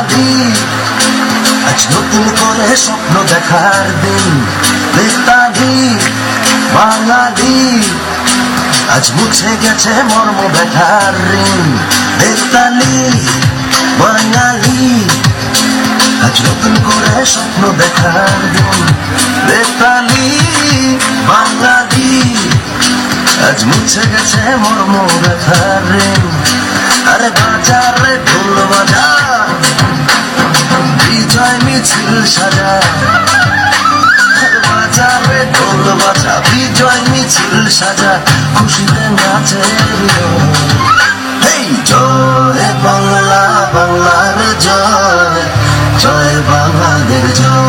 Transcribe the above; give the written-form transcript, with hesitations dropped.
দ্বীপ, আজ নতুন করে স্বপ্ন দেখার দিন। বেতালি বাঙালি, আজ মুছে গেছে মর্ম ব্যথার ঋণ। বেতালি বাঙালি, আজ নতুন করে স্বপ্ন দেখার দিন। বেতালি বাঙালি, আজ মুছে গেছে মর্ম ব্যথার ঋণ। আরে বাজারে ঢোল বাজা, বিজয় মিছিল সাজা। বাজারে ঢোল বাজা, বিজয় মিছিল সাজা, খুশিতে নাচে জয় বাংলা, বাংলার জয়, জয় বাংলাদেশ জয়।